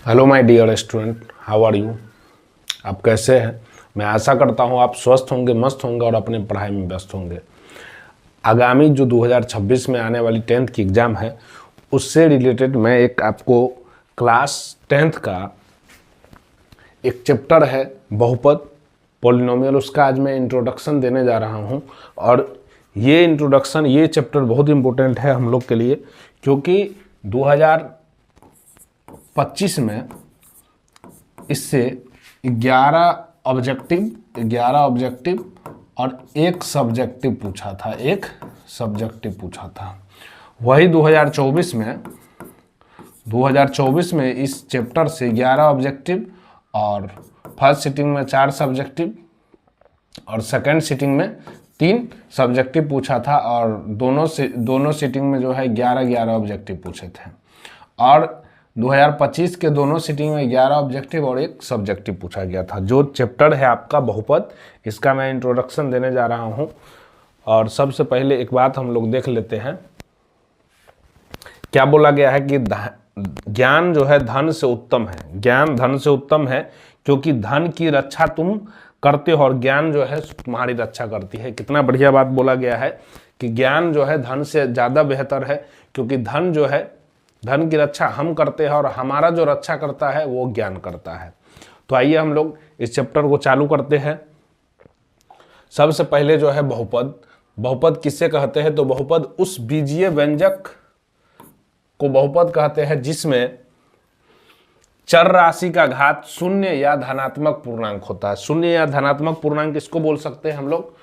Hello my dear student, how are you. आप कैसे हैं? मैं आशा करता हूं आप स्वस्थ होंगे, मस्त होंगे और अपने पढ़ाई में व्यस्त होंगे। आगामी जो 2026 में आने वाली 10th की एग्ज़ाम है उससे रिलेटेड मैं एक आपको क्लास 10th का एक चैप्टर है बहुपद पॉलिनोमियल, उसका आज मैं इंट्रोडक्शन देने जा रहा हूं। और ये इंट्रोडक्शन, ये चैप्टर बहुत इंपॉर्टेंट है हम लोग के लिए, क्योंकि 2025 में इससे 11 ऑब्जेक्टिव और एक सब्जेक्टिव पूछा था। वही 2024 में इस चैप्टर से 11 ऑब्जेक्टिव और फर्स्ट सिटिंग में 4 सब्जेक्टिव और सेकंड सिटिंग में 3 सब्जेक्टिव पूछा था, और दोनों सिटिंग में जो है 11 ऑब्जेक्टिव पूछे थे। और 2025 के दोनों सिटिंग में 11 ऑब्जेक्टिव और एक सब्जेक्टिव पूछा गया था। जो चैप्टर है आपका बहुपद, इसका मैं इंट्रोडक्शन देने जा रहा हूं। और सबसे पहले एक बात हम लोग देख लेते हैं। क्या बोला गया है कि ज्ञान जो है धन से उत्तम है। ज्ञान धन से उत्तम है क्योंकि धन की रक्षा तुम करते हो और ज्ञान जो है तुम्हारी रक्षा करती है। कितना बढ़िया बात बोला गया है कि ज्ञान जो है धन से ज़्यादा बेहतर है, क्योंकि धन की रक्षा हम करते हैं और हमारा जो रक्षा करता है वो ज्ञान करता है। तो आइए हम लोग इस चैप्टर को चालू करते हैं। सबसे पहले जो है बहुपद किससे कहते हैं? तो बहुपद उस बीजीय व्यंजक को बहुपद कहते हैं जिसमें चर राशि का घात शून्य या धनात्मक पूर्णांक होता है। शून्य या धनात्मक पूर्णांक किसको बोल सकते हैं हम लोग?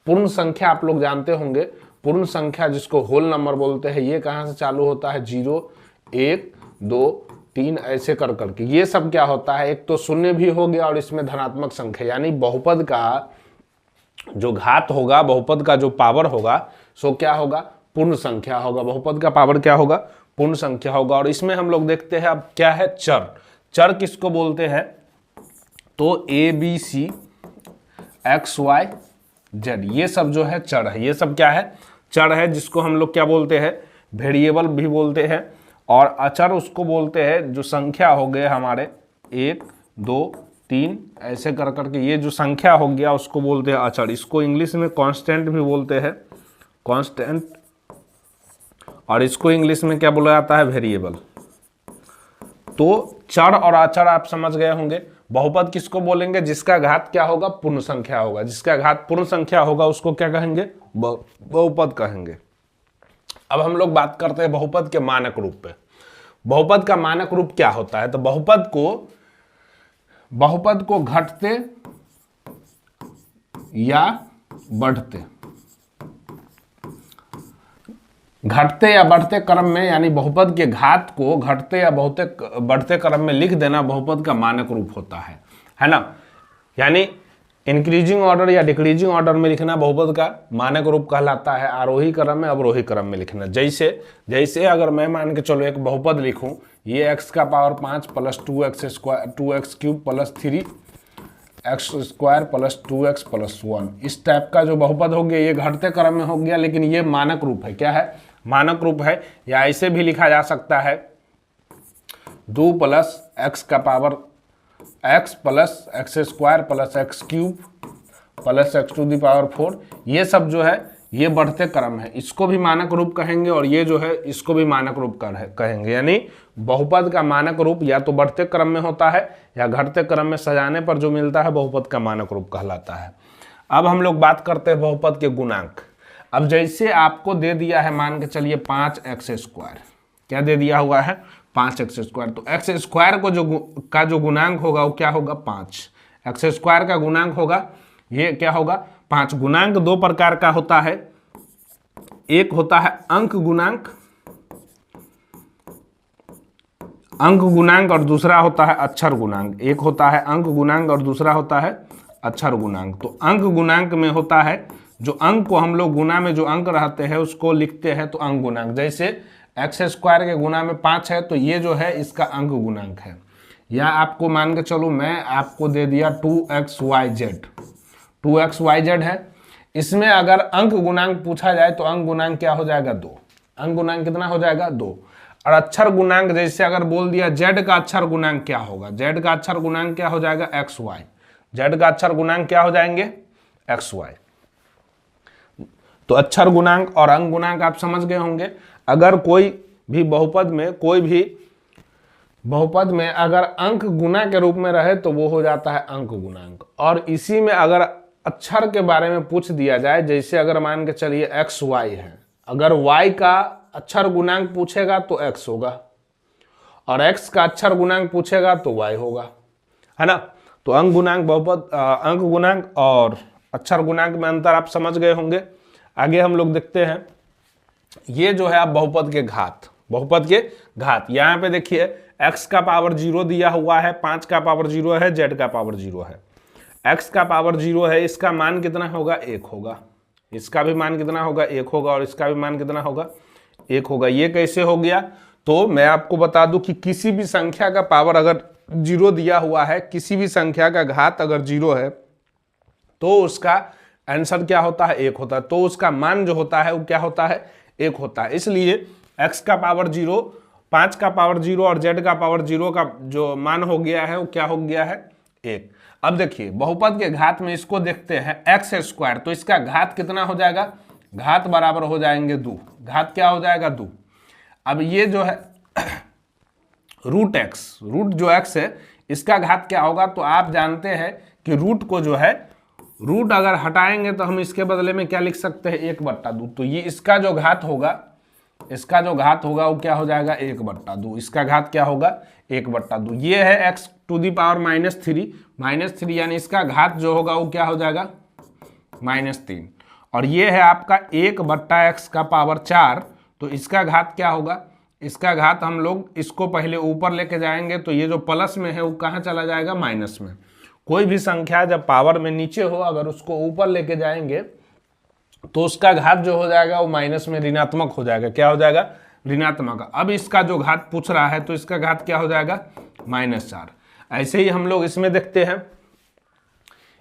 पूर्ण संख्या आप लोग जानते होंगे। पूर्ण संख्या जिसको होल नंबर बोलते हैं, ये कहाँ से चालू होता है? 0 1 2 3 ऐसे कर करके ये सब क्या होता है? एक तो शून्य भी हो गया और इसमें धनात्मक संख्या, यानी बहुपद का जो घात होगा, बहुपद का जो पावर होगा, सो क्या होगा? पूर्ण संख्या होगा। बहुपद का पावर क्या होगा? पूर्ण संख्या होगा। और इसमें हम लोग देखते हैं अब क्या है? चर किसको बोलते हैं? तो ABC XY Z, ये सब जो है चर है। ये सब क्या है? चर है, जिसको हम लोग क्या बोलते हैं? वेरिएबल भी बोलते हैं। और अचर उसको बोलते हैं जो संख्या हो गए हमारे 1 2 3 ऐसे कर करके ये जो संख्या हो गया उसको बोलते हैं अचर। इसको इंग्लिश में कांस्टेंट भी बोलते हैं, कांस्टेंट। और इसको इंग्लिश में क्या बोला जाता है? वेरिएबल। तो चर और अचर आप समझ गए होंगे। बहुपद किसको बोलेंगे? जिसका घात क्या होगा? पूर्ण संख्या होगा। जिसका घात पूर्ण संख्या होगा उसको क्या कहेंगे? बहुपद कहेंगे। अब हम लोग बात करते हैं बहुपद के मानक रूप पे। बहुपद का मानक रूप क्या होता है? तो बहुपद को घटते या बढ़ते क्रम में, यानी बहुपद के घात को घटते या बढ़ते क्रम में लिख देना बहुपद का मानक रूप होता है ना। यानी इंक्रीजिंग ऑर्डर या डिक्रीजिंग ऑर्डर में लिखना बहुपद का मानक रूप कहलाता है। आरोही क्रम में, अवरोही क्रम में लिखना। जैसे अगर मैं मान के चलो एक बहुपद लिखूं, ये x का power 5 plus 2x cube plus 3x square plus 2x plus 1, इस टाइप का जो बहुपद हो गया ये घटते क्रम में हो गया, लेकिन ये मानक रूप है। क्या है? मानक रूप है। या ऐसे भी लिखा जा सकता है 2 प्लस x का power x plus x square plus x cube plus x to the power 4। ये सब जो है ये बढ़ते क्रम है, इसको भी मानक रूप कहेंगे। और ये जो है इसको भी मानक रूप कहेंगे। यानी बहुपद का मानक रूप या तो बढ़ते क्रम में होता है या घटते क्रम में सजाने पर जो मिलता है बहुपद का मानक रूप कहलाता है। अब हम लोग बात करते हैं बहुपद के गुणांक। अब जैसे आपको दे दिया है, मान के चलिए 5x स्क्वायर, क्या दे दिया हुआ है? 5x square. तो x स्क्वायर को जो गुणांक होगा वो क्या होगा? 5। x स्क्वायर का गुणांक होगा, ये क्या होगा? 5। गुणांक 2 प्रकार का होता है। एक होता है अंक गुणांक और दूसरा होता है अक्षर गुणांक। एक होता है अंक गुणांक और दूसरा होता है अक्षर गुणांक। तो अंक गुणांक में होता है जो अंक को हम लोग गुना में जो अंक रहते हैं उसको लिखते हैं, तो अंक गुणांक। जैसे x स्क्वायर के गुना में 5 है, तो ये जो है इसका अंक गुणांक है। या आपको मान के चलो मैं आपको दे दिया 2xyz है। इसमें अगर अंक गुणांक पूछा जाए तो अंक गुणांक क्या हो जाएगा? 2। अंक गुणांक कितना हो जाएगा? 2। और अक्षर गुणांक जैसे अगर बोल दिया z का अक्षर गुणांक क्या होगा, z का अक्षर गुणांक क्या हो जाएगा, एक्स वाई। z का अक्षर गुणांक क्या हो जाएंगे, एक्स वाई। तो अक्षर गुणांक और अंक गुणांक आप समझ गए होंगे। अगर कोई भी बहुपद में अगर अंक गुना के रूप में रहे तो वो हो जाता है अंक गुणांक। और इसी में अगर अक्षर के बारे में पूछ दिया जाए, जैसे अगर मान के चलिए एक्स वाई है, अगर y का अक्षर गुणांक पूछेगा तो x होगा और x का अक्षर गुणांक पूछेगा तो y होगा, है ना। तो अंक गुणांक अंक गुणांक और अक्षर गुणांक में अंतर आप समझ गए होंगे। आगे हम लोग देखते हैं, ये जो है आप बहुपद के घात यहाँ पे देखिए x का पावर 0 दिया हुआ है, 5 का पावर 0 है, z का पावर 0 है, x का पावर 0 है, इसका मान कितना होगा, 1 होगा, इसका भी मान कितना होगा, 1 होगा और इसका भी मान कितना होगा, 1 होगा। ये कैसे हो गया, तो मैं आपको बता दूं कि किसी भी संख्या का पावर अगर 0 दिया हुआ है, किसी भी संख्या का घात अगर 0 है तो उसका आंसर क्या होता है, 1 होता है। तो उसका मान जो होता है वो क्या होता है, 1 होता है। इसलिए x का पावर 0, 5 का पावर 0 और z का पावर 0 का जो मान हो गया है वो क्या हो गया है, 1। अब देखिए बहुपद के घात में इसको देखते हैं, एक्स स्क्वायर, तो इसका घात कितना हो जाएगा, घात बराबर हो जाएंगे 2, घात क्या हो जाएगा, 2। अब ये जो है रूट जो x है इसका घात क्या होगा, तो आप जानते हैं कि रूट को जो है रूट अगर हटाएंगे तो हम इसके बदले में क्या लिख सकते हैं, 1/2। तो ये इसका जो घात होगा वो क्या हो जाएगा, 1/2। इसका घात क्या होगा, 1/2। ये है x टू दी पावर -3 यानी इसका घात जो होगा वो क्या हो जाएगा, -3। और ये है आपका 1/x का पावर 4, तो इसका घात क्या होगा, इसका घात हम लोग इसको पहले ऊपर लेके जाएंगे तो ये जो प्लस में है वो कहाँ चला जाएगा, माइनस में। कोई भी संख्या जब पावर में नीचे हो अगर उसको ऊपर लेके जाएंगे तो उसका घात जो हो जाएगा वो माइनस में ऋणात्मक हो जाएगा। क्या हो जाएगा, ऋणात्मक। अब इसका जो घात पूछ रहा है तो इसका घात क्या हो जाएगा, -4। ऐसे ही हम लोग इसमें देखते हैं,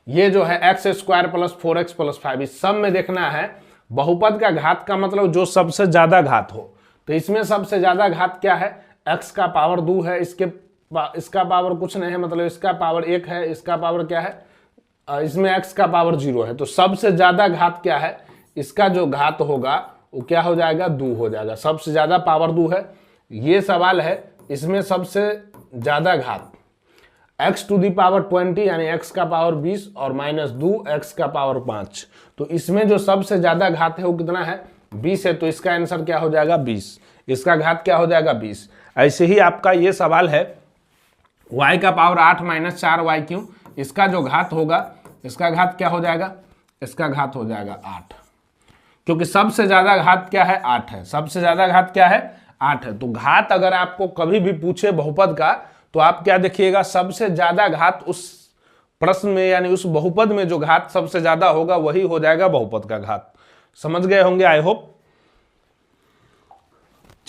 ये जो है x² + 4x + 5, इस सब में देखना है बहुपद का घात का मतलब जो सबसे ज्यादा घात हो। तो इसमें सबसे ज्यादा घात क्या है, x का पावर 2 है, इसका पावर कुछ नहीं है, मतलब इसका पावर 1 है, इसका पावर क्या है, इसमें x का पावर 0 है। तो सबसे ज्यादा घात क्या है, इसका जो घात होगा वो क्या हो जाएगा, 2 हो जाएगा। सबसे ज्यादा पावर 2 है, ये सवाल है। इसमें सबसे ज्यादा घात x टू दी पावर 20 यानी x का पावर 20 और -2 x का पावर 5। तो इसमें जो सबसे ज्यादा घात है वो कितना है, 20 है। तो इसका आंसर क्या हो जाएगा, 20। इसका घात क्या हो जाएगा, 20। ऐसे ही आपका ये सवाल है y का पावर 8 - 4y क्यों, इसका जो घात होगा इसका घात क्या हो जाएगा, इसका घात हो जाएगा 8, क्योंकि सबसे ज्यादा घात क्या है, 8 है। सबसे ज्यादा घात क्या है, 8 है। तो घात अगर आपको कभी भी पूछे बहुपद का तो आप क्या देखिएगा, सबसे ज्यादा घात उस प्रश्न में यानी उस बहुपद में जो घात सबसे ज्यादा होगा वही हो जाएगा बहुपद का घात। समझ गए होंगे आई होप।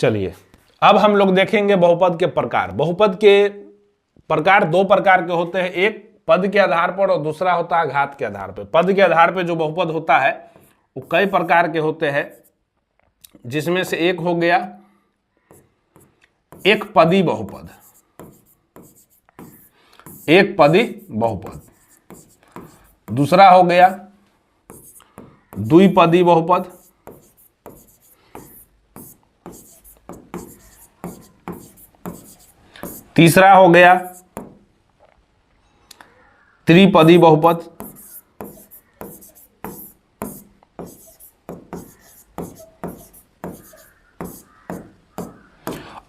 चलिए अब हम लोग देखेंगे बहुपद के प्रकार। बहुपद के प्रकार 2 प्रकार के होते हैं, एक पद के आधार पर और दूसरा होता है घात के आधार पर। पद के आधार पर जो बहुपद होता है वो कई प्रकार के होते हैं, जिसमें से एक हो गया एक पदी बहुपद, एक पदी बहुपद। दूसरा हो गया द्विपदी बहुपद, तीसरा हो गया त्रिपदी बहुपद,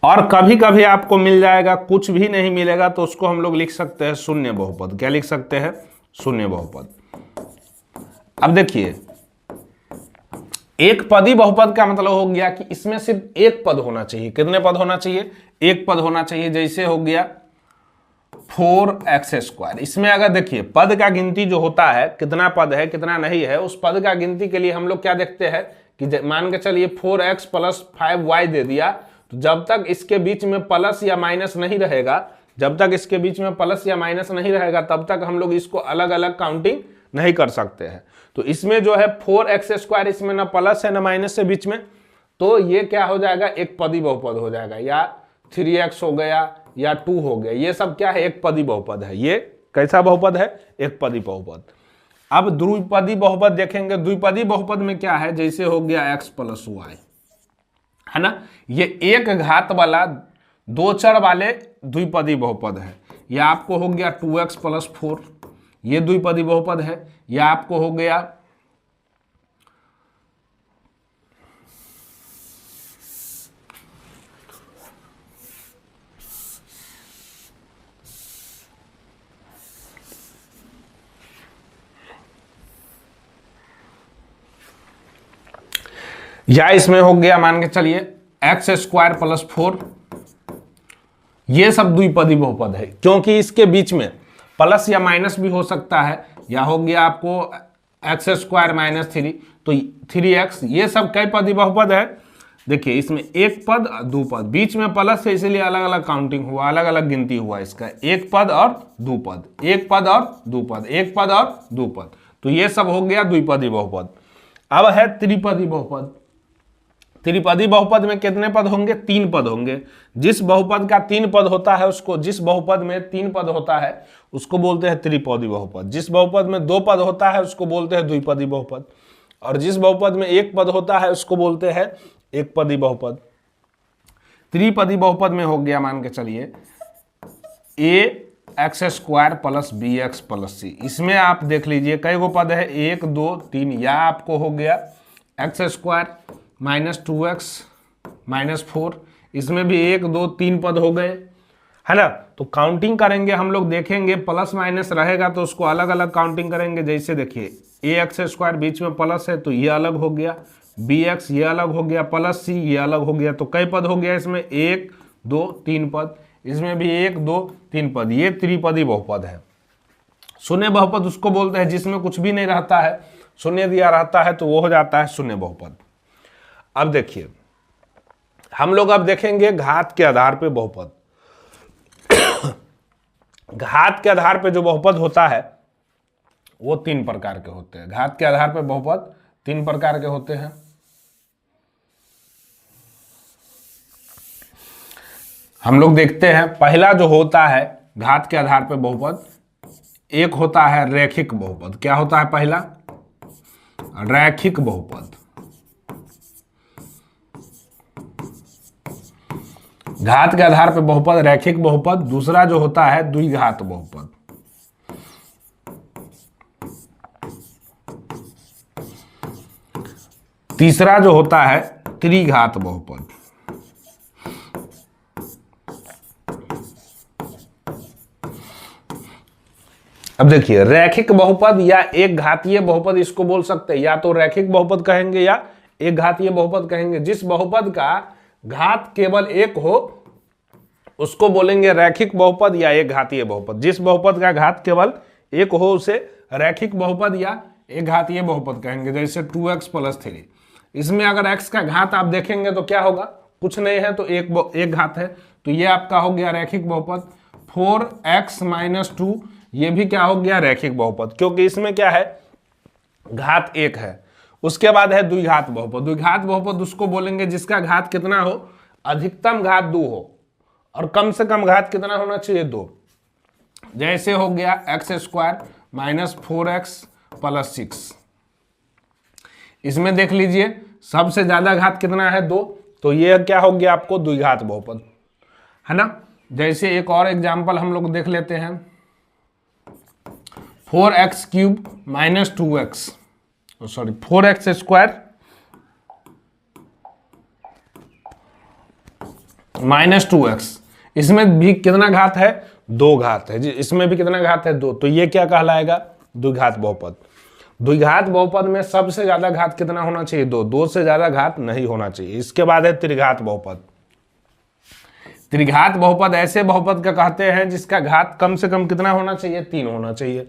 और कभी कभी आपको मिल जाएगा, कुछ भी नहीं मिलेगा तो उसको हम लोग लिख सकते हैं शून्य बहुपद। क्या लिख सकते हैं, शून्य बहुपद। अब देखिए एक पदी बहुपद का मतलब हो गया कि इसमें सिर्फ एक पद होना चाहिए। कितने पद होना चाहिए, एक पद होना चाहिए। जैसे हो गया 4x²। इसमें अगर देखिए पद का गिनती जो होता है, कितना पद है कितना नहीं है, उस पद का गिनती के लिए हम लोग क्या देखते हैं कि मान के चलिए 4x + 5y दे दिया, तो जब तक इसके बीच में प्लस या माइनस नहीं रहेगा, जब तक इसके बीच में प्लस या माइनस नहीं रहेगा तब तक हम लोग इसको अलग अलग काउंटिंग नहीं कर सकते हैं। तो इसमें जो है 4x², इसमें ना प्लस है ना माइनस है बीच में, तो ये क्या हो जाएगा, एक पदी बहुपद हो जाएगा, या 3x हो गया या 2 हो गया, ये सब क्या है, एक पदी बहुपद है। ये कैसा बहुपद है, एक पदी बहुपद। अब द्विपदी बहुपद देखेंगे। द्विपदी बहुपद में क्या है, जैसे हो गया x प्लस वाई, है ना, ये एक घात वाला दो चर वाले द्विपदी बहुपद है। या आपको हो गया 2x प्लस 4, ये द्विपदी बहुपद है। या आपको हो गया या इसमें हो गया मान के चलिए एक्स स्क्वायर प्लस 4, ये सब द्विपदी बहुपद है, क्योंकि इसके बीच में प्लस या माइनस भी हो सकता है। या हो गया आपको एक्स स्क्वायर माइनस 3, तो 3x, ये सब कई पदी बहुपद है। देखिए इसमें एक पद दो पद, बीच में प्लस है इसलिए अलग अलग काउंटिंग हुआ, अलग अलग गिनती हुआ इसका, एक पद और दो पद, एक पद और दो पद, एक पद और दो पद, तो ये सब हो गया द्विपदी बहुपद। अब है त्रिपदी बहुपद। त्रिपदी बहुपद में कितने पद होंगे, 3 पद होंगे। जिस बहुपद का 3 पद होता है उसको, जिस बहुपद में 3 पद होता है उसको बोलते हैं त्रिपदी बहुपद। जिस बहुपद में 2 पद होता है उसको बोलते हैं द्विपदी बहुपद। और जिस बहुपद में 1 पद होता है उसको बोलते हैं एक पदी बहुपद। त्रिपदी बहुपद में हो गया मान के चलिए ax square plus bx plus c। इसमें आप देख लीजिए कई गो पद है, 1 2 3। या आपको हो गया x square minus 2x minus 4, इसमें भी 1 2 3 पद हो गए, है ना। तो काउंटिंग करेंगे हम लोग, देखेंगे प्लस माइनस रहेगा तो उसको अलग अलग काउंटिंग करेंगे। जैसे देखिए ax स्क्वायर बीच में प्लस है तो ये अलग हो गया, bx ये अलग हो गया, प्लस c ये अलग हो गया। तो कई पद हो गया इसमें, 1 2 3 पद, इसमें भी 1 2 3 पद। ये त्रिपदी बहुपद है। शून्य बहुपद उसको बोलते हैं जिसमें कुछ भी नहीं रहता है, शून्य दिया रहता है तो वो हो जाता है शून्य बहुपद। अब देखिए हम लोग अब देखेंगे घात के आधार पे बहुपद। घात के आधार पे जो बहुपद होता है वो 3 प्रकार के होते हैं। घात के आधार पे बहुपद 3 प्रकार के होते हैं। हम लोग देखते हैं, पहला जो होता है घात के आधार पे बहुपद, एक होता है रैखिक बहुपद। क्या होता है पहला, रैखिक बहुपद। घात के आधार पे बहुपद रैखिक बहुपद। दूसरा जो होता है द्विघात बहुपद। तीसरा जो होता है त्रिघात बहुपद। अब देखिए रैखिक बहुपद या एक घातीय बहुपद इसको बोल सकते हैं, या तो रैखिक बहुपद कहेंगे या एक घातीय बहुपद कहेंगे। जिस बहुपद का घात केवल एक हो उसको बोलेंगे रैखिक बहुपद या एक घातीय बहुपद। जिस बहुपद का घात केवल एक हो उसे रैखिक बहुपद या एक घातीय बहुपद कहेंगे। जैसे 2x प्लस 3, इसमें अगर x का घात आप देखेंगे तो क्या होगा, कुछ नहीं है तो एक घात है, तो ये आपका हो गया रैखिक बहुपद। 4x माइनस 2, ये भी क्या हो गया, रैखिक बहुपद, क्योंकि इसमें क्या है, घात एक है। उसके बाद है द्विघात बहुपद। द्विघात बहुपद उसको बोलेंगे जिसका घात कितना हो, अधिकतम घात 2 हो और कम से कम घात कितना होना चाहिए, 2। जैसे हो गया x square minus 4x plus 6। इसमें देख लीजिए सबसे ज्यादा घात कितना है, 2, तो ये क्या हो गया आपको द्विघात बहुपद, है ना। जैसे एक और एग्जाम्पल हम लोग देख लेते हैं, 4x cube minus 2x, sorry 4x square minus 2x। इसमें भी कितना घात है, 2 घात है। इसमें भी कितना घात है, 2, तो ये क्या कहलाएगा, द्विघात बहुपद। द्विघात बहुपद में सबसे ज्यादा घात कितना होना चाहिए, 2, 2 से ज्यादा घात नहीं होना चाहिए। इसके बाद है त्रिघात बहुपद। त्रिघात बहुपद ऐसे बहुपद का कहते हैं जिसका घात कम से कम कितना होना चाहिए, 3 होना चाहिए।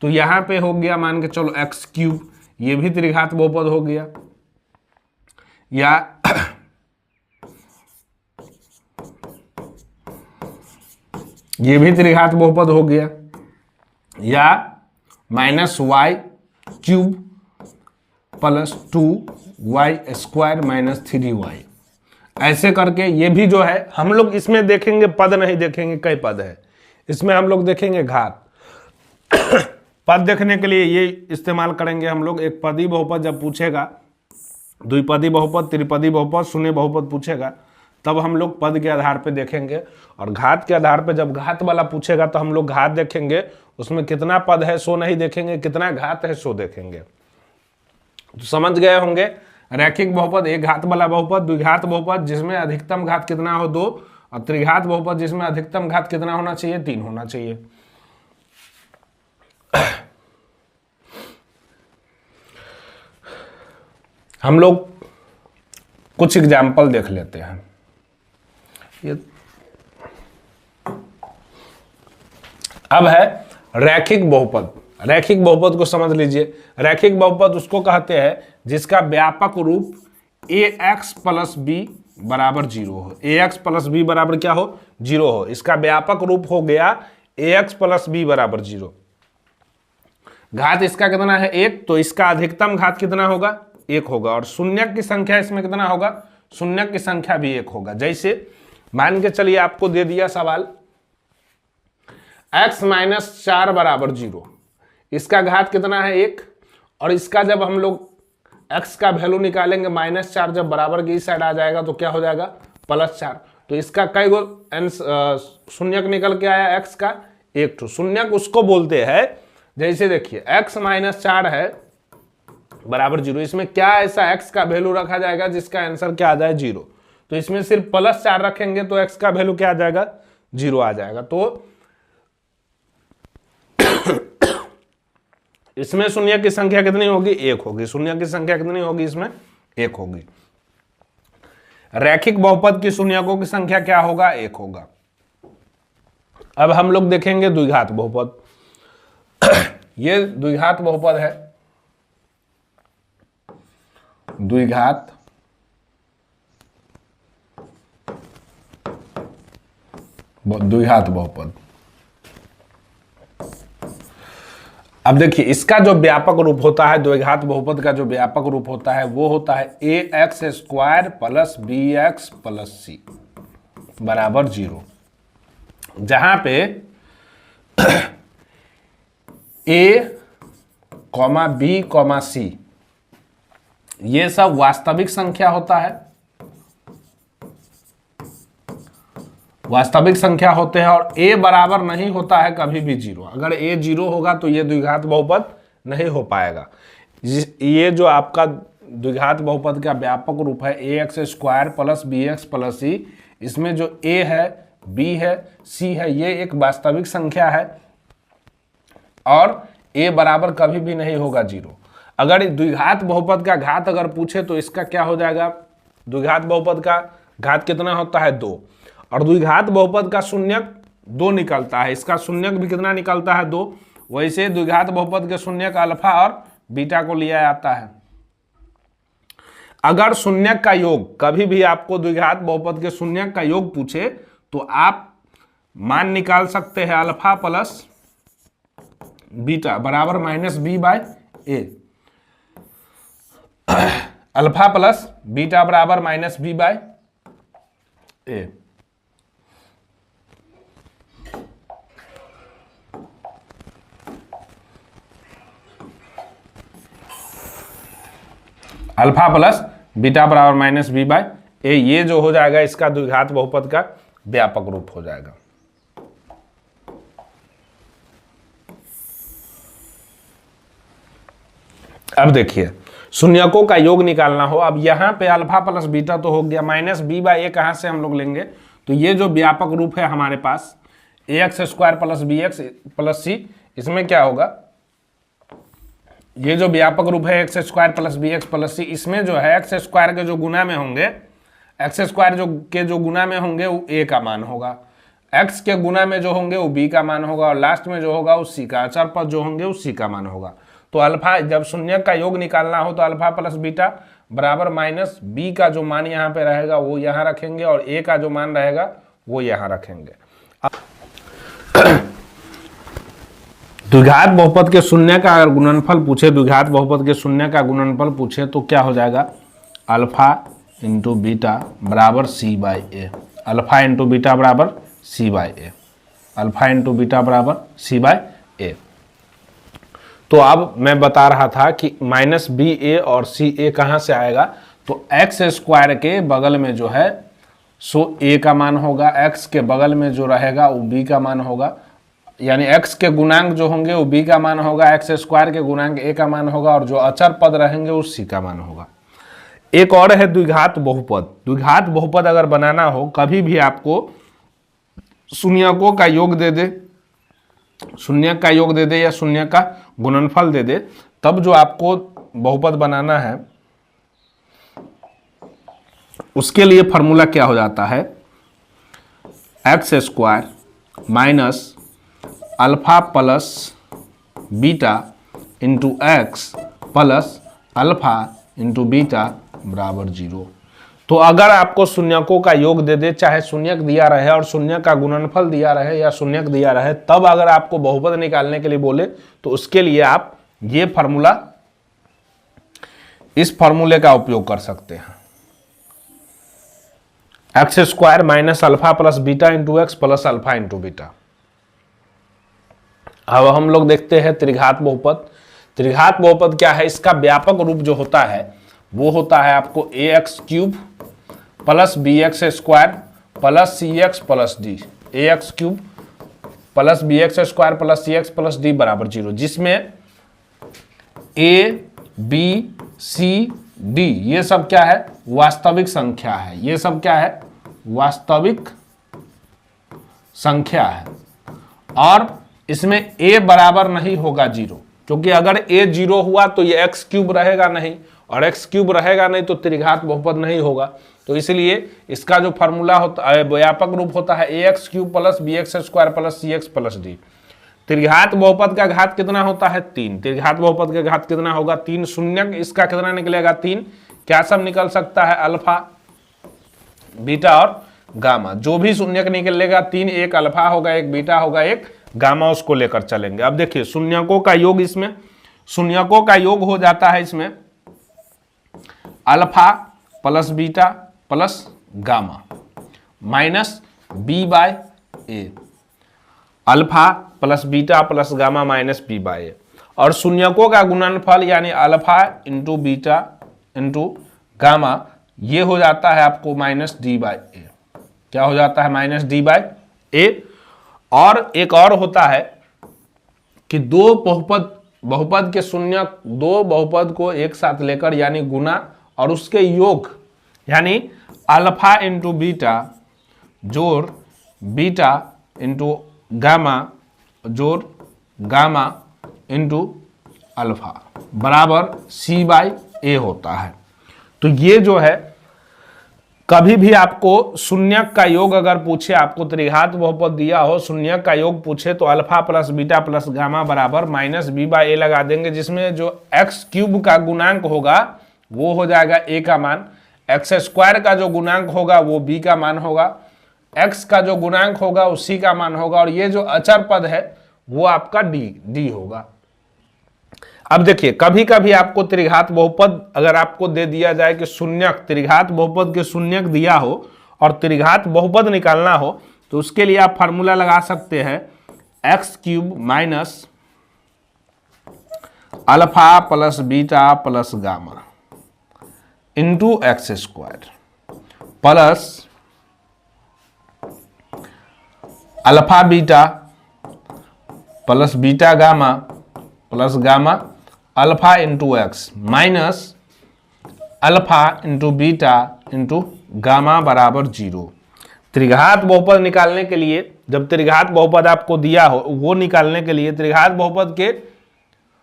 तो यहां पे हो गया मान के चलो x क्यूब, ये भी त्रिघात बहुपद हो गया। या ये भी त्रिघात बहुपद हो गया। या minus y cube plus 2y² minus 3y। ऐसे करके ये भी जो है हम लोग इसमें देखेंगे, पद नहीं देखेंगे, कई पद है इसमें, हम लोग देखेंगे घात। पद देखने के लिए ये इस्तेमाल करेंगे हम लोग। एक पदी बहुपद जब पूछेगा, द्विपदी बहुपद, त्रिपदी बहुपद, शून्य बहुपद पूछेगा, तब हम लोग पद के आधार पे देखेंगे। और घात के आधार पे जब घात वाला पूछेगा तो हम लोग घात देखेंगे, उसमें कितना पद है सो नहीं देखेंगे, कितना घात है सो देखेंगे। तो समझ गए होंगे, रैखिक बहुपद एक घात वाला बहुपद, द्विघात बहुपद जिसमें अधिकतम घात कितना हो 2, और त्रिघात बहुपद जिसमें अधिकतम घात कितना होना चाहिए 3 होना चाहिए। हम लोग कुछ एग्जाम्पल देख लेते हैं। ये अब है रैखिक बहुपद। रैखिक बहुपद को समझ लीजिए। रैखिक बहुपद उसको कहते हैं जिसका व्यापक रूप ax प्लस b बराबर 0 हो। ax प्लस b बराबर क्या हो 0 हो। इसका व्यापक रूप हो गया ax प्लस b बराबर 0। घात इसका कितना है 1, तो इसका अधिकतम घात कितना होगा 1 होगा। और शून्यक की संख्या इसमें कितना होगा, शून्यक की संख्या भी 1 होगा। जैसे मान के चलिए आपको दे दिया सवाल x माइनस 4 बराबर 0, इसका घात कितना है 1, और इसका जब हम लोग x का वैल्यू निकालेंगे -4 जब बराबर की इस साइड आ जाएगा तो क्या हो जाएगा +4। तो इसका कई गो शून्यक निकल के आया x का 1 ठो। शून्यक उसको बोलते हैं, जैसे देखिए x माइनस 4 है बराबर 0, इसमें क्या ऐसा x का वैल्यू रखा जाएगा जिसका आंसर क्या आ जाए 0। तो इसमें सिर्फ +4 रखेंगे तो x का वैल्यू क्या आ जाएगा 0 आ जाएगा। तो इसमें शून्य की संख्या कितनी होगी 1 होगी। शून्य की संख्या कितनी होगी इसमें 1 होगी। रैखिक बहुपद की शून्यकों की संख्या क्या होगा 1 होगा। अब हम लोग देखेंगे द्विघात बहुपद। ये द्विघात बहुपद है, द्विघात बहुपद। अब देखिए इसका जो व्यापक रूप होता है, द्विघात बहुपद का जो व्यापक रूप होता है वो होता है ax² plus bx plus c बराबर 0, जहां पे a, b, c ये सब वास्तविक संख्या होता है, वास्तविक संख्या होते हैं, और a बराबर नहीं होता है कभी भी 0। अगर a 0 होगा तो ये द्विघात बहुपद नहीं हो पाएगा। ये जो आपका द्विघात बहुपद का व्यापक रूप है ax² plus bx plus c, इसमें जो a है, b है, c है, ये एक वास्तविक संख्या है और a बराबर कभी भी नहीं होगा 0। अगर द्विघात बहुपद का घात अगर पूछे तो इसका क्या हो जाएगा, द्विघात बहुपद का घात कितना होता है 2, और द्विघात बहुपद का शून्यक 2 निकलता है, इसका शून्यक भी कितना निकलता है 2। वैसे द्विघात बहुपद के शून्यक अल्फा और बीटा को लिया जाता है। अगर शून्यक का योग, कभी भी आपको द्विघात बहुपद के शून्यक का योग पूछे तो आप मान निकाल सकते हैं अल्फा प्लस बीटा बराबर -b/a। अल्फा प्लस बीटा बराबर -b/a। अल्फा प्लस बीटा बराबर -b/a, ये जो हो जाएगा इसका द्विघात बहुपद का व्यापक रूप हो जाएगा। अब देखिए शून्यकों का योग निकालना हो, अब यहां पे अल्फा प्लस बीटा तो हो गया, -b/a कहां से हम लोग लेंगे, तो ये जो व्यापक रूप है हमारे पास ax² plus bx plus c, इसमें क्या होगा, ये जो व्यापक रूप है x² plus bx plus c, इसमें जो है x² के जो गुना में होंगे, x² जो गुना में होंगे वो a का मान होगा, x के गुना में जो होंगे वो b का मान होगा, और लास्ट में जो होगा वो c का, अचर पद जो होंगे वो c का मान होगा। तो अल्फा, जब शून्य का योग निकालना हो तो अल्फा प्लस बीटा बराबर -b का जो मान यहाँ पे रहेगा वो यहाँ रखेंगे, और a का जो मान रहेगा वो यहाँ रखेंगे। द्विघात बहुपद के शून्य का अगर गुणनफल पूछे, द्विघात बहुपद के शून्य का गुणनफल पूछे तो क्या हो जाएगा, अल्फा इंटू बीटा बराबर C by A, alpha into beta बराबर C by A, alpha into beta बराबर सी बाई ए। तो अब मैं बता रहा था कि माइनस बी ए और सी ए कहाँ से आएगा, तो एक्स स्क्वायर के बगल में जो है सो ए का मान होगा, एक्स के बगल में जो रहेगा वो बी का मान होगा, यानी एक्स के गुणांक जो होंगे वो बी का मान होगा, एक्स स्क्वायर के गुणांक ए का मान होगा, और जो अचर पद रहेंगे वो सी का मान होगा। एक और है द्विघात बहुपद। द्विघात बहुपद अगर बनाना हो, कभी भी आपको शून्यकों का योग दे दे, शून्य का योग दे दे या शून्य का गुणनफल दे दे, तब जो आपको बहुपद बनाना है उसके लिए फॉर्मूला क्या हो जाता है, x square minus alpha plus beta into x plus alpha into beta बराबर 0। तो अगर आपको शून्यकों का योग दे दे, चाहे शून्यक दिया रहे और शून्य का गुणनफल दिया रहे या शून्यक दिया रहे, तब अगर आपको बहुपद निकालने के लिए बोले तो उसके लिए आप ये फॉर्मूला, इस फॉर्मूले का उपयोग कर सकते हैं, x square minus alpha plus beta into x plus alpha into beta. अब हम लोग देखते हैं त्रिघात बहुपद। त्रिघात बहुपद क्या है, इसका व्यापक रूप जो होता है वो होता है आपको A X cube plus B X square plus C X plus D, A X cube plus B X square plus C X plus D बराबर 0, जिसमें ए बी सी डी ये सब क्या है, वास्तविक संख्या है, ये सब क्या है, वास्तविक संख्या है। और इसमें a बराबर नहीं होगा 0, क्योंकि अगर a 0 हुआ तो ये एक्स क्यूब रहेगा नहीं, और एक्स क्यूब रहेगा नहीं तो त्रिघात बहुपद नहीं होगा। तो इसलिए इसका जो फॉर्मूला होता है, व्यापक रूप होता है A X cube plus B X square plus C X plus D. त्रिघात बहुपद का घात कितना होता है, 3। त्रिघात बहुपद का घात कितना होगा, 3। शून्यक इसका कितना निकलेगा, 3। क्या सब निकल सकता है, अल्फा बीटा और गामा, जो भी शून्यक निकलेगा 3, एक अल्फा होगा, एक बीटा होगा, एक गामा, उसको लेकर चलेंगे। अब देखिए शून्यकों का योग, इसमें शून्यकों का योग हो जाता है इसमें alpha plus beta plus gamma minus B by A, alpha plus beta plus gamma minus B by A. और शून्यकों का गुणनफल यानी alpha into beta into gamma, ये हो जाता है आपको माइनस डी बाय ए। क्या हो जाता है, माइनस डी बाय ए। और एक और होता है कि दो बहुपद के शून्यक, दो बहुपद को एक साथ लेकर यानी गुना और उसके योग यानी अल्फा इंटू बीटा जोड़ बीटा इंटू गामा जोड़ गामा इंटू अल्फा बराबर सी बाई ए होता है। तो ये जो है, कभी भी आपको शून्यक का योग अगर पूछे, आपको त्रिघात बहुपद दिया हो, शून्यक का योग पूछे तो alpha plus beta plus gamma बराबर माइनस बी बाई ए लगा देंगे, जिसमें जो एक्स क्यूब का गुणांक होगा वो हो जाएगा ए का मान, एक्स स्क्वायर का जो गुणांक होगा वो बी का मान होगा, एक्स का जो गुणांक होगा वो सी का मान होगा, और ये जो अचर पद है वो आपका डी होगा। अब देखिए कभी कभी आपको त्रिघात बहुपद अगर आपको दे दिया जाए कि शून्यक, त्रिघात बहुपद के शून्यक दिया हो और त्रिघात बहुपद निकालना हो, तो उसके लिए आप फार्मूला लगा सकते हैं x cube minus alpha plus beta plus gamma into x square plus alpha beta plus beta gamma plus gamma alpha into x minus alpha into beta into gamma बराबर 0। त्रिघात बहुपद निकालने के लिए, जब त्रिघात बहुपद आपको दिया हो वो निकालने के लिए त्रिघात बहुपद के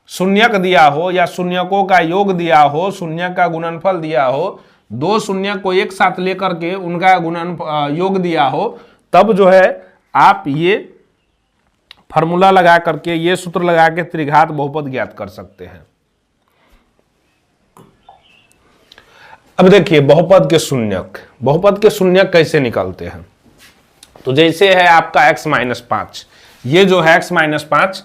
शून्यक दिया हो या शून्यकों का योग दिया हो, शून्यक का गुणनफल दिया हो, दो शून्यक को एक साथ लेकर के उनका योग दिया हो, तब जो है आप ये फार्मूला लगा करके, ये सूत्र लगा के त्रिघात बहुपद ज्ञात कर सकते हैं। अब देखिए बहुपद के शून्यक, बहुपद के शून्यक कैसे निकलते हैं। तो जैसे है आपका x-5, ये जो है x-5,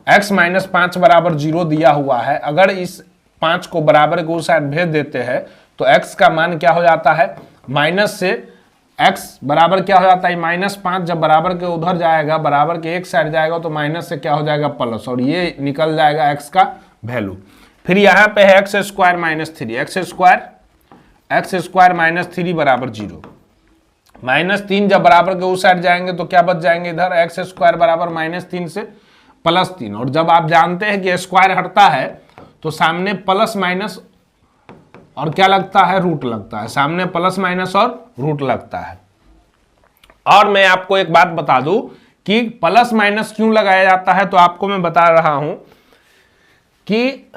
x माइनस 5 बराबर 0 दिया हुआ है। अगर इस 5 को बराबर के उस साइड भेज देते हैं तो x का मान क्या हो जाता है, माइनस से x बराबर क्या हो जाता है, -5 जब बराबर के उधर जाएगा, बराबर के एक साइड जाएगा तो माइनस से क्या हो जाएगा, प्लस, और ये निकल जाएगा x का वैल्यू। फिर यहाँ पे है x square minus 3, x square minus 3 बराबर 0। -3 जब बराबर के उस साइड जाएंगे तो क्या बच जाएंगे, इधर एक्स स्क्वायर बराबर -3 से +3। और जब आप जानते हैं कि स्क्वायर हटता है तो सामने प्लस माइनस और क्या लगता है, रूट लगता है, सामने प्लस माइनस और रूट लगता है। और मैं आपको एक बात बता दूं कि प्लस माइनस क्यों लगाया जाता है, तो आपको मैं बता रहा हूं कि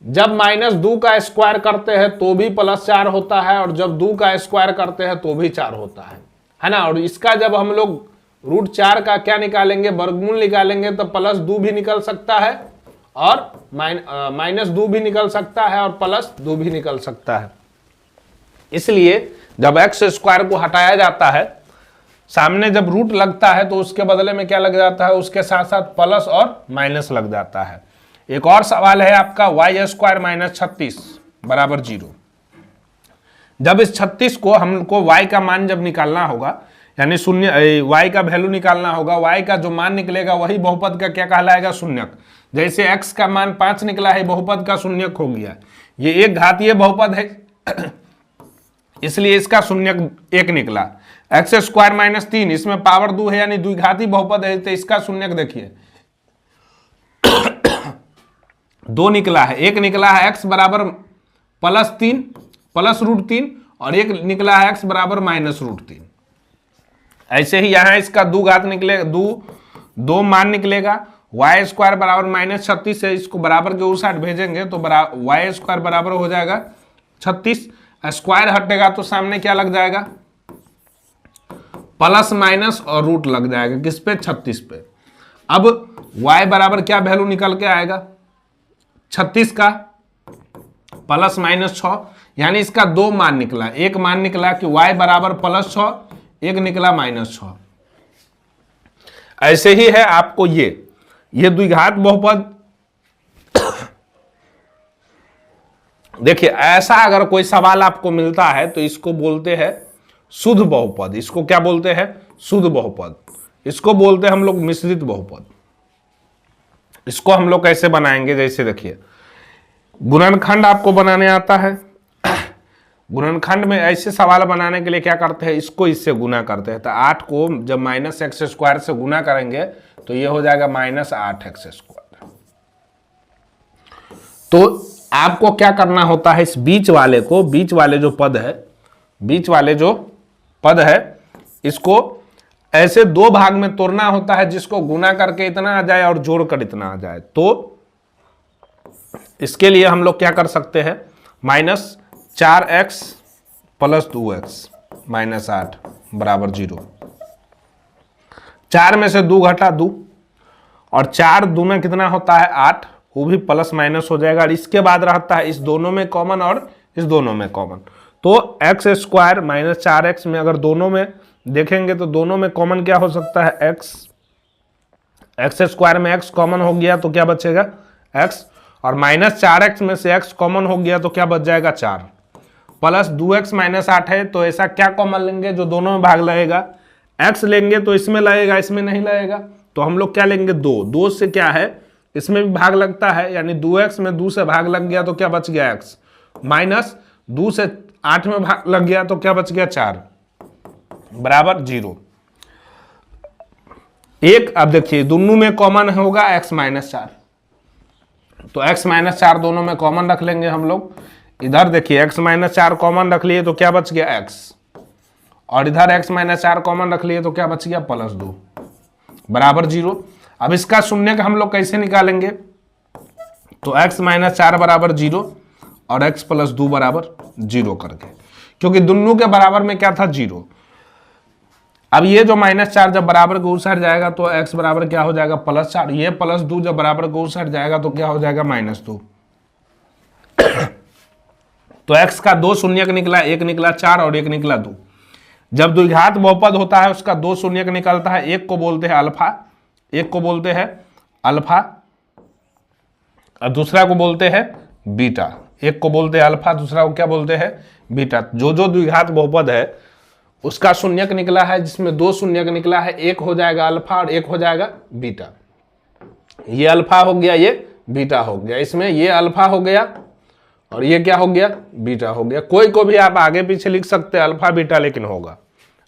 जब -2 का स्क्वायर करते हैं तो भी +4 होता है, और जब 2 का स्क्वायर करते हैं तो भी 4 होता है ना। और इसका जब हम लोग √4 का क्या निकालेंगे, वर्गमूल निकालेंगे, तो +2 भी निकल सकता है और -2 भी निकल सकता है और +2 भी निकल सकता है। इसलिए जब एक्स स्क्वायर को हटाया जाता है, सामने जब रूट लगता है तो उसके बदले में क्या लग जाता है, उसके साथ साथ प्लस और माइनस लग जाता है। एक और सवाल है आपका, वाई स्क्वायर माइनस 36 बराबर 0। जब इस 36 को हमको y का मान जब निकालना होगा, यानी शून्य, y का वैल्यू निकालना होगा, y का जो मान निकलेगा वही बहुपद का क्या कहलाएगा, शून्यक। जैसे x का मान 5 निकला है, बहुपद का शून्यक हो गया। ये एक घातीय बहुपद है इसलिए इसका शून्यक 1 निकला। एक्स स्क्वायर माइनस 3, इसमें पावर 2 है यानी द्विघाती बहुपद है, तो इसका शून्यक देखिए 2 निकला है। एक निकला है x बराबर +3 प्लस √3 और एक निकला है x बराबर -√3। ऐसे ही यहां इसका 2 घात निकलेगा, दो मान निकलेगा। वाई स्क्वायर बराबर -36 है, इसको बराबर के उस साइड भेजेंगे तो वाई स्क्वायर बराबर हो जाएगा 36। स्क्वायर हटेगा तो सामने क्या लग जाएगा, प्लस माइनस और रूट लग जाएगा, किस पे, 36 पे। अब y बराबर क्या वैल्यू निकल के आएगा, 36 का +-6, यानी इसका 2 मान निकला। एक मान निकला कि y बराबर +6, एक निकला -6। ऐसे ही है आपको ये द्विघात बहुपद देखिए, ऐसा अगर कोई सवाल आपको मिलता है तो इसको बोलते हैं शुद्ध बहुपद। इसको क्या बोलते हैं, शुद्ध बहुपद। इसको बोलते हैं हम लोग मिश्रित बहुपद। इसको हम लोग कैसे बनाएंगे, जैसे देखिए गुणनखंड आपको बनाने आता है। गुणनखंड में ऐसे सवाल बनाने के लिए क्या करते हैं, इसको इससे गुना करते हैं। तो 8 को जब -x² से गुना करेंगे तो ये हो जाएगा -8x²। तो आपको क्या करना होता है, इस बीच वाले जो पद है इसको ऐसे 2 भाग में तोड़ना होता है, जिसको गुना करके इतना आ जाए और जोड़कर इतना आ जाए। तो इसके लिए हम लोग क्या कर सकते हैं, -4x + 2x -8 बराबर 0। 4 में से 2 घटा 2 और 4 2 में कितना होता है, 8, वो भी प्लस माइनस हो जाएगा। और इसके बाद रहता है इस दोनों में कॉमन और इस दोनों में कॉमन। तो x² -4x में अगर दोनों में देखेंगे तो दोनों में कॉमन क्या हो सकता है, x² में x कॉमन हो गया तो क्या बचेगा, x, और -4x में से x कॉमन हो गया तो क्या बच जाएगा, 4, प्लस 2x -8 है। तो ऐसा क्या कॉमन लेंगे जो दोनों में भाग लगेगा, x लेंगे तो इसमें लगेगा, इसमें नहीं लगेगा। तो हम लोग क्या लेंगे, 2 से क्या है, इसमें भी भाग लगता है, यानी 2x में 2 से भाग लग गया तो क्या बच गया, x, -2 से 8 में भाग लग गया तो क्या बच गया, 4 बराबर 0। एक, अब देखिए दोनों में कॉमन होगा x -4, तो x -4 दोनों में कॉमन रख लेंगे हम लोग। इधर देखिए x -4 कॉमन रख लिए तो क्या बच गया, x, और इधर x -4 कॉमन रख लिए तो क्या बच गया, +2 बराबर 0। अब इसका शून्यक हम लोग कैसे निकालेंगे, तो x -4 बराबर 0 और x + 2 बराबर 0 करके, क्योंकि दोनों के बराबर में क्या था, 0। अब ये जो -4 जब बराबर के उस साइड जाएगा तो x बराबर क्या हो जाएगा, +4। ये +2 जब बराबर के उस साइड जाएगा तो क्या हो जाएगा, -2। तो x का 2 शून्यक निकला, एक निकला 4 और एक निकला 2। जब द्विघात बहुपद होता है उसका 2 शून्यक निकलता है, एक को बोलते हैं अल्फा, एक को बोलते हैं अल्फा, और दूसरा को बोलते हैं बीटा। एक को बोलते हैं अल्फा, दूसरा को क्या बोलते हैं बीटा। जो जो द्विघात बहुपद है उसका शून्यक निकला है, जिसमें दो शून्यक निकला है, एक हो जाएगा अल्फा और एक हो जाएगा बीटा। ये अल्फा हो गया, ये बीटा हो गया। इसमें ये अल्फा हो गया और ये क्या हो गया बीटा हो गया। कोई को भी आप आगे पीछे लिख सकते हैं अल्फा बीटा, लेकिन होगा,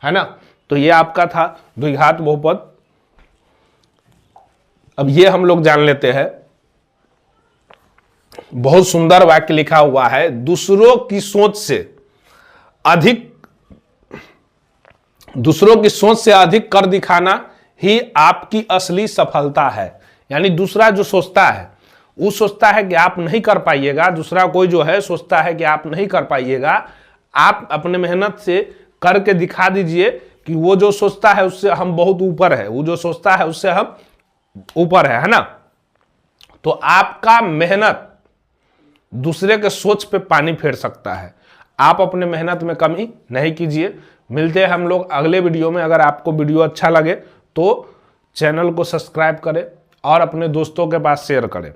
है ना। तो ये आपका था द्विघात बहुपद। अब ये हम लोग जान लेते हैं, बहुत सुंदर वाक्य लिखा हुआ है, दूसरों की सोच से अधिक कर दिखाना ही आपकी असली सफलता है। यानी दूसरा जो सोचता है वो सोचता है कि आप नहीं कर पाइएगा, दूसरा कोई जो है सोचता है कि आप नहीं कर पाइएगा, आप अपने मेहनत से करके दिखा दीजिए कि वो जो सोचता है उससे हम बहुत ऊपर है, वो जो सोचता है उससे हम ऊपर है ना। तो आपका मेहनत दूसरे के सोच पे पानी फेर सकता है। आप अपने मेहनत में कमी नहीं कीजिए। मिलते हैं हम लोग अगले वीडियो में। अगर आपको वीडियो अच्छा लगे तो चैनल को सब्सक्राइब करें और अपने दोस्तों के पास शेयर करें।